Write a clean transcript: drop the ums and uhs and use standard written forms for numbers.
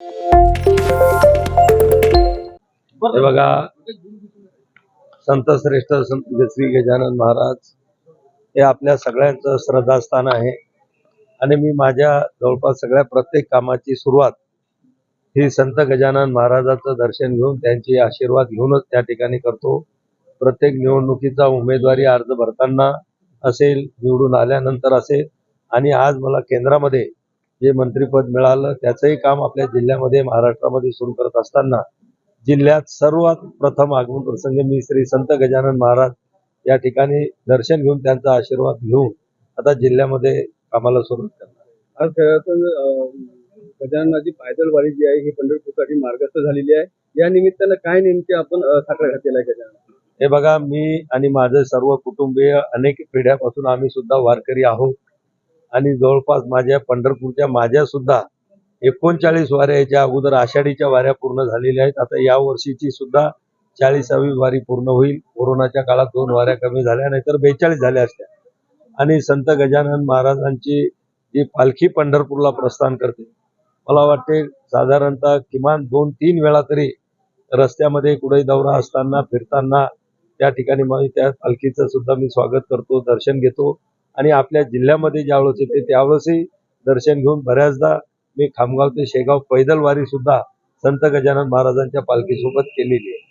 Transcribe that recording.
हे बघा, संत श्रेष्ठ संत श्री गजानन महाराज हे आपल्या सगळ्यांचं श्रद्धास्थान आहे आणि मी माझ्या जवळपास सगळ्या प्रत्येक कामाची सुरुवात ही संत गजानन महाराजांचं दर्शन घेऊन त्यांचे आशीर्वाद घेऊनच त्या ठिकाणी करतो। प्रत्येक निवडणुकीचा उमेदवारी अर्ज भरताना असेल, निवडून आल्यानंतर असेल आणि आज मला केंद्रामध्ये जे मंत्रिपद मिळालं त्याचंही काम आपल्या जिल्ह्यामध्ये महाराष्ट्रामध्ये सुरू करत असताना जिल्ह्यात सर्वात प्रथम आगमन प्रसंग मी श्री संत गजानन महाराज या ठिकाणी दर्शन घेऊन त्यांचा आशीर्वाद घेऊन आता जिल्ह्यामध्ये कामाला सुरुवात करणार। आज खरं तर गजाननाची पायदल वारी जी आहे ही पंढरपूरसाठी मार्गस्थ झालेली आहे। या निमित्तानं काय नेमके आपण साखर घातलेला आहे गजानन? हे बघा, मी आणि माझे सर्व कुटुंबीय अनेक पिढ्यापासून आम्ही सुद्धा वारकरी आहोत आणि जवळपास माझ्या पंढरपूरच्या सुद्धा 39 वाऱ्या याच्या अगोदर आषाढीच्या वाऱ्या पूर्ण झालेल्या आहेत। आता या वर्षीची सुद्धा 40वी वारी पूर्ण होईल। कोरोनाच्या काळात 2 वाऱ्या कमी झाल्या, नाहीतर 42 झाल्या असत्या। आणि संत गजानन महाराजांची जी पालखी पंढरपूरला प्रस्थान करते, मला वाटते साधारणतः किमान 2-3 वेळा तरी रस्त्यामध्ये कुठे दौरा असताना फिरताना त्या ठिकाणी मग त्या पालखीचं सुद्धा मी स्वागत करतो, दर्शन घेतो आणि आपल्या जिल्ह्यामध्ये ज्यावेळेस येते त्यावेळेसही दर्शन घेऊन बऱ्याचदा मी खामगाव ते शेगाव पैदल वारी सुद्धा संत गजानन महाराजांच्या पालखीसोबत केलेली आहे।